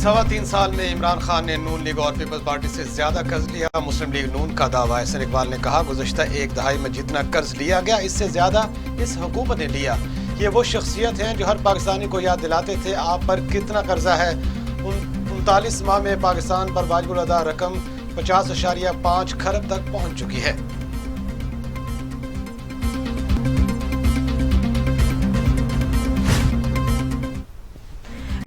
3.25 साल में इमरान खान ने नून लीग और पीपल्स पार्टी से ज्यादा कर्ज लिया। मुस्लिम लीग नून का दावा। एहसन इकबाल ने कहा, गुज़श्ता एक दहाई में जितना कर्ज लिया गया इससे ज्यादा इस हुकूमत ने लिया। ये वो शख्सियत हैं जो हर पाकिस्तानी को याद दिलाते थे आप पर कितना कर्जा है। 39 माह में पाकिस्तान पर वाजिबुल अदा रकम 50.5 खरब तक पहुंच चुकी है।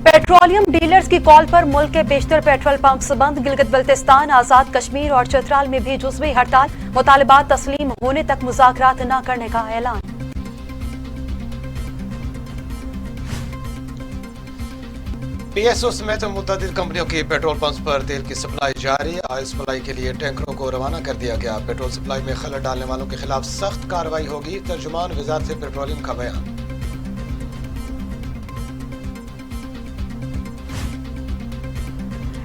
पेट्रोलियम डीलर्स की कॉल पर मुल्क के बेशतर पेट्रोल पंप्स बंद। गिलगित बल्तिस्तान, आजाद कश्मीर और चतराल में भी जुज़वी हड़ताल। मुतालबात तस्लीम होने तक मुज़ाकरात न करने का ऐलान। पीएसओ समेत मुतअद्दिद कंपनियों की पेट्रोल पंप्स पर तेल की सप्लाई जारी। ऑयल सप्लाई के लिए टैंकरों को रवाना कर दिया गया। पेट्रोल सप्लाई में खलल डालने वालों के खिलाफ सख्त कार्रवाई होगी। तर्जुमान वज़ारत पेट्रोलियम का बयान।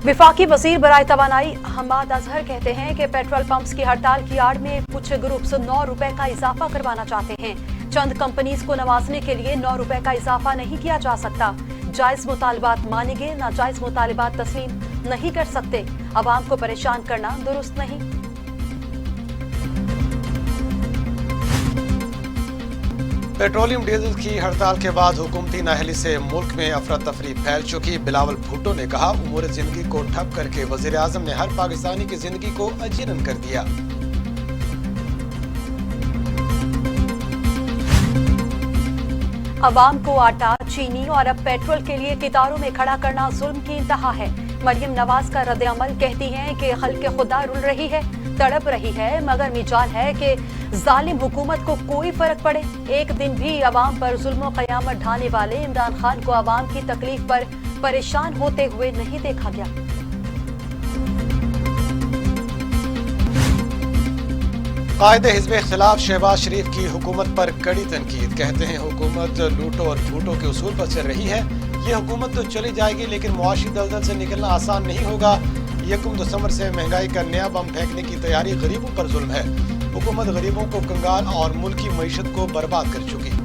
विफाकी वज़ीर बराए तवानाई हम्माद अजहर कहते हैं कि पेट्रोल पंप्स की हड़ताल की आड़ में कुछ ग्रुप्स 9 रुपए का इजाफा करवाना चाहते हैं। चंद कंपनीज को नवाजने के लिए 9 रुपए का इजाफा नहीं किया जा सकता। जायज मुतालबात मानेंगे, नाजायज मुतालबात तस्लीम नहीं कर सकते। अवाम को परेशान करना दुरुस्त नहीं। पेट्रोलियम डीजल की हड़ताल के बाद हुकूमती नाअहली से मुल्क में अफरा तफरी फैल चुकी। बिलावल भुट्टो ने कहा, उमूर जिंदगी को ठप करके वजीर आजम ने हर पाकिस्तानी की जिंदगी को अजीरन कर दिया। अवाम को आटा, चीनी और अब पेट्रोल के लिए कितारों में खड़ा करना जुल्म की इंतहा है। मरियम नवाज का रद्द-ए-अमल कहती हैं कि खल्क़े खुदा रुल रही है, तड़प रही है, मगर मिजाल है कि जालिम हुकूमत को कोई फर्क पड़े। एक दिन भी अवाम पर जुल्म क़यामत ढाने वाले इमरान खान को अवाम की तकलीफ पर परेशान होते हुए नहीं देखा गया। कायदे हिज़्ब इख्तिलाफ शहबाज शरीफ की हुकूमत पर कड़ी तनकीद। कहते हैं हुकूमत लूटो और फूटो के उसूल पर चल रही है। ये हुकूमत तो चली जाएगी लेकिन मुआशी दलदल से निकलना आसान नहीं होगा। 1 दिसंबर से महंगाई का नया बम फेंकने की तैयारी गरीबों पर जुल्म है। हुकूमत गरीबों को कंगाल और मुल्क की मईशत को बर्बाद कर चुकी।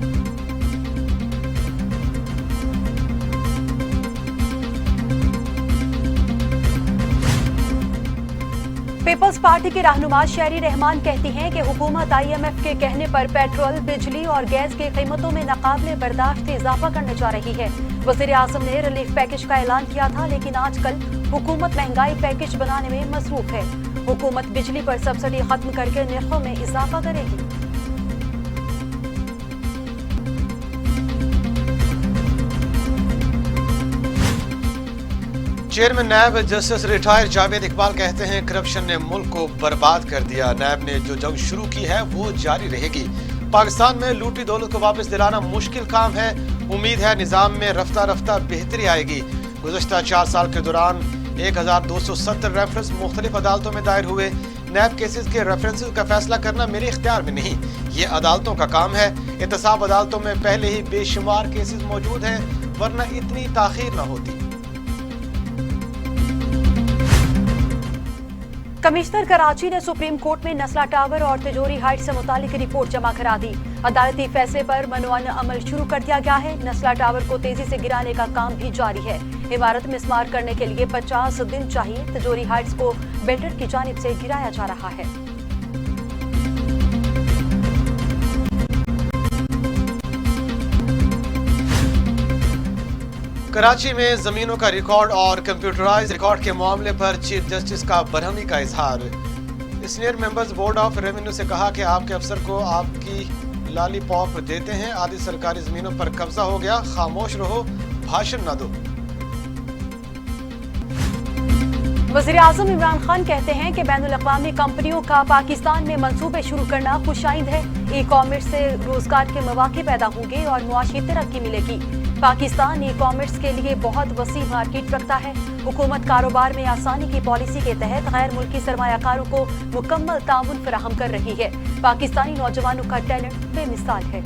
पीपल्स पार्टी की रहनुमा शहरी रहमान कहती हैं कि हुकूमत IMF के कहने पर पेट्रोल, बिजली और गैस की कीमतों में नाकाबिले बर्दाश्त इजाफा करने जा रही है। वज़ीर आज़म ने रिलीफ पैकेज का ऐलान किया था लेकिन आजकल हुकूमत महंगाई पैकेज बनाने में मसरूफ है। हुकूमत बिजली पर सब्सिडी खत्म करके निर्खों में इजाफा करेगी। चेयरमैन नैब जस्टिस रिटायर जावेद इकबाल कहते हैं, करप्शन ने मुल्क को बर्बाद कर दिया। नैब ने जो जंग शुरू की है वो जारी रहेगी। पाकिस्तान में लूटी दौलत को वापस दिलाना मुश्किल काम है। उम्मीद है निजाम में रफ्ता रफ्ता बेहतरी आएगी। गुज़श्ता 4 साल के दौरान 1270 रेफरेंस मुख्तलिफ अदालतों में दायर हुए। नैब केसेस के रेफरेंसेस का फैसला करना मेरे इख्तियार में नहीं, ये अदालतों का काम है। एहतसाब अदालतों में पहले ही बेशुमार केसेस मौजूद हैं, वरना इतनी ताखीर न होती। कमिश्नर कराची ने सुप्रीम कोर्ट में नस्ला टावर और तिजोरी हाइट से मुतालिक रिपोर्ट जमा करा दी। अदालती फैसले पर मनवान अमल शुरू कर दिया गया है। नस्ला टावर को तेजी से गिराने का काम भी जारी है। इमारत मिस्मार करने के लिए 50 दिन चाहिए। तिजोरी हाइट्स को बिल्डर की जानिब से गिराया जा रहा है। कराची में जमीनों का रिकॉर्ड और कंप्यूटराइज रिकॉर्ड के मामले पर चीफ जस्टिस का बरहमी का इजहार। Senior members board of revenue से कहा कि आपके अफसर को आपकी लॉलीपॉप देते हैं, आधी सरकारी जमीनों पर कब्जा हो गया, खामोश रहो, भाषण न दो। वज़ीर आज़म इमरान खान कहते हैं कि बैनुल अक़वामी कंपनियों का पाकिस्तान में मंसूबे शुरू करना खुशाइंद है। ई कॉमर्स से रोजगार के मौके पैदा होंगे और मुआशी तरक्की मिलेगी। पाकिस्तान ई कॉमर्स के लिए बहुत वसी मार्केट रखता है। हुकूमत कारोबार में आसानी की पॉलिसी के तहत गैर मुल्की सरमायाकारों को मुकम्मल ताउन फराहम कर रही है। पाकिस्तानी नौजवानों का टैलेंट बेमिसाल है।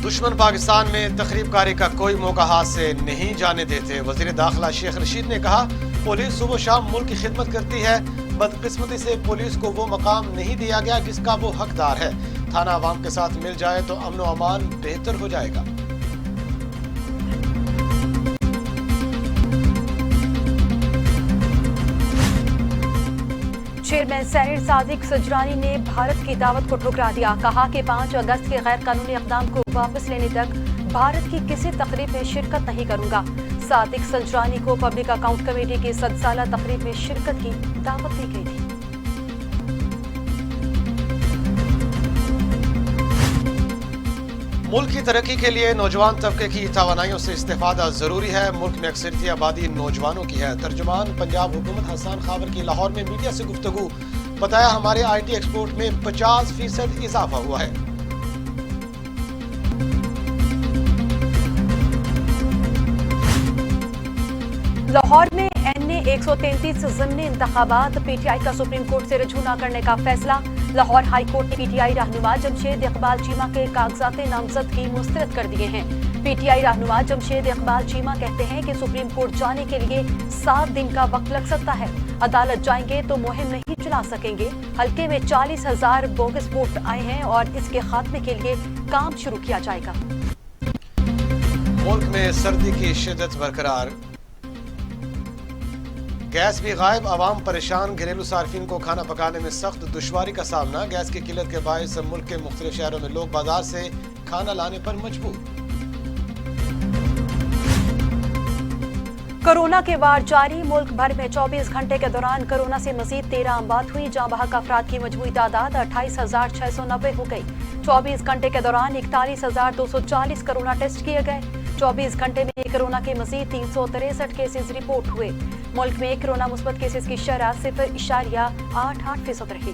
दुश्मन पाकिस्तान में तखरीबकारी का कोई मौका हाथ से नहीं जाने देते। वजीर दाखिला शेख रशीद ने कहा, पुलिस सुबह शाम मुल्क की खिदमत करती है। बदकिस्मती से पुलिस को वो मकाम नहीं दिया गया जिसका वो हकदार है। تھانہ عوام کے ساتھ مل جائے تو امن و امان بہتر ہو جائے گا۔ چیئرمین سینیٹ صادق سجرانی نے بھارت کی دعوت کو ٹھکرا دیا، کہا کہ 5 اگست کے غیر قانونی اقدام کو واپس لینے تک بھارت کی کسی تقریب میں شرکت نہیں کروں گا۔ صادق سجرانی کو پبلک اکاؤنٹ کمیٹی کی 100 سالہ تقریب میں شرکت کی دعوت دی گئی تھی۔ ملک کی ترقی کے لیے نوجوان طبقے کی توانائیوں سے استفادہ ضروری ہے۔ ملک میں اکثریتی آبادی نوجوانوں کی ہے۔ ترجمان پنجاب حکومت حسان خاور کی لاہور میں میڈیا سے گفتگو، بتایا ہمارے آئی ٹی ایکسپورٹ میں 50% اضافہ ہوا ہے۔ لاہور میں NA 133 ضمنی انتخابات، پی ٹی آئی کا سپریم کورٹ سے رجوع نہ کرنے کا فیصلہ۔ لاہور ہائی کورٹ نے پی ٹی آئی رہنما جمشید اقبال چیمہ کے کاغذات نامزدگی مسترد کر دیے ہیں۔ پی ٹی آئی رہنما جمشید اقبال چیمہ کہتے ہیں کہ سپریم کورٹ جانے کے لیے 7 دن کا وقت لگ سکتا ہے۔ عدالت جائیں گے تو مہم نہیں چلا سکیں گے۔ حلقے میں 40,000 بوگس ووٹ آئے ہیں اور اس کے خاتمے کے لیے کام شروع کیا جائے گا۔ ملک میں سردی کی شدت برقرار، گیس بھی غائب، عوام پریشان، گھریلو صارفین کو کھانا پکانے میں سخت دشواری کا سامنا۔ گیس کی قلت کے باعث ملک کے مختلف شہروں میں لوگ بازار سے کھانا لانے پر مجبور۔ کورونا کے وار جاری، ملک بھر میں 24 گھنٹے کے دوران کورونا سے مزید 13 اموات ہوئی، جاں بحق افراد کی مجموعی تعداد 28,690 ہو گئی۔ 24 گھنٹے کے دوران 41,240 کورونا ٹیسٹ کیے گئے۔ 24 گھنٹے میں کورونا کے مزید 363 کیسز رپورٹ ہوئے۔ ملک میں کورونا مثبت کیسز کی شرح 0.88% رہی۔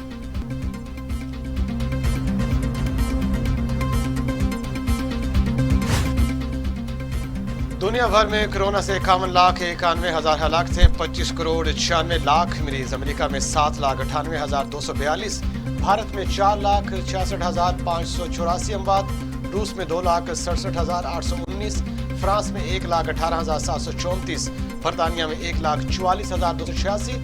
دنیا بھر میں کورونا سے 51,91,000 ہلاک تھے، 25,96,00,000 مریض۔ امریکہ میں 7,98,242، بھارت میں 4,66,584 اموات، روس میں 2,67,819، فرانس میں 1,18,734، برطانیہ میں 1,44,286،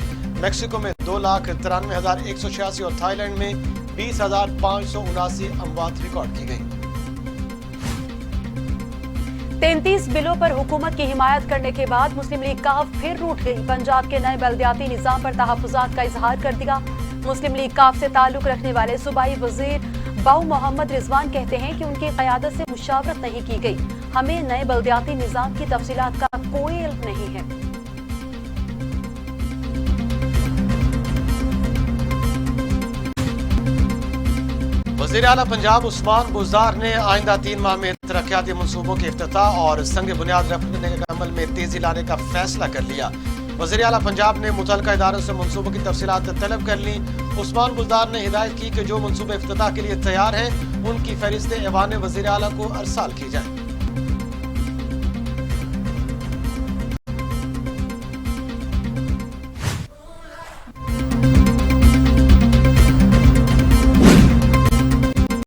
میکسیکو میں 2,93,186 اور تھائی لینڈ میں 20,579 اموات ریکارڈ کی گئیں۔ 33 بلوں پر حکومت کی حمایت کرنے کے بعد مسلم لیگ کاف پھر روٹھ گئی، پنجاب کے نئے بلدیاتی نظام پر تحفظات کا اظہار کر دیا۔ مسلم لیگ کاف سے تعلق رکھنے والے صوبائی وزیر باؤ محمد رضوان کہتے ہیں کہ ان کی قیادت سے مشاورت نہیں کی گئی، ہمیں نئے بلدیاتی نظام کی تفصیلات کا کوئی علم نہیں ہے۔ وزیر اعلیٰ پنجاب عثمان بزدار نے آئندہ 3 ماہ میں ترقیاتی منصوبوں کے افتتاح اور سنگ بنیاد رکھنے کے عمل میں تیزی لانے کا فیصلہ کر لیا۔ وزیر اعلیٰ پنجاب نے متعلقہ اداروں سے منصوبوں کی تفصیلات طلب کر لیں۔ عثمان بزدار نے ہدایت کی کہ جو منصوبے افتتاح کے لیے تیار ہیں ان کی فہرستیں ایوان وزیر اعلیٰ کو ارسال کی جائیں۔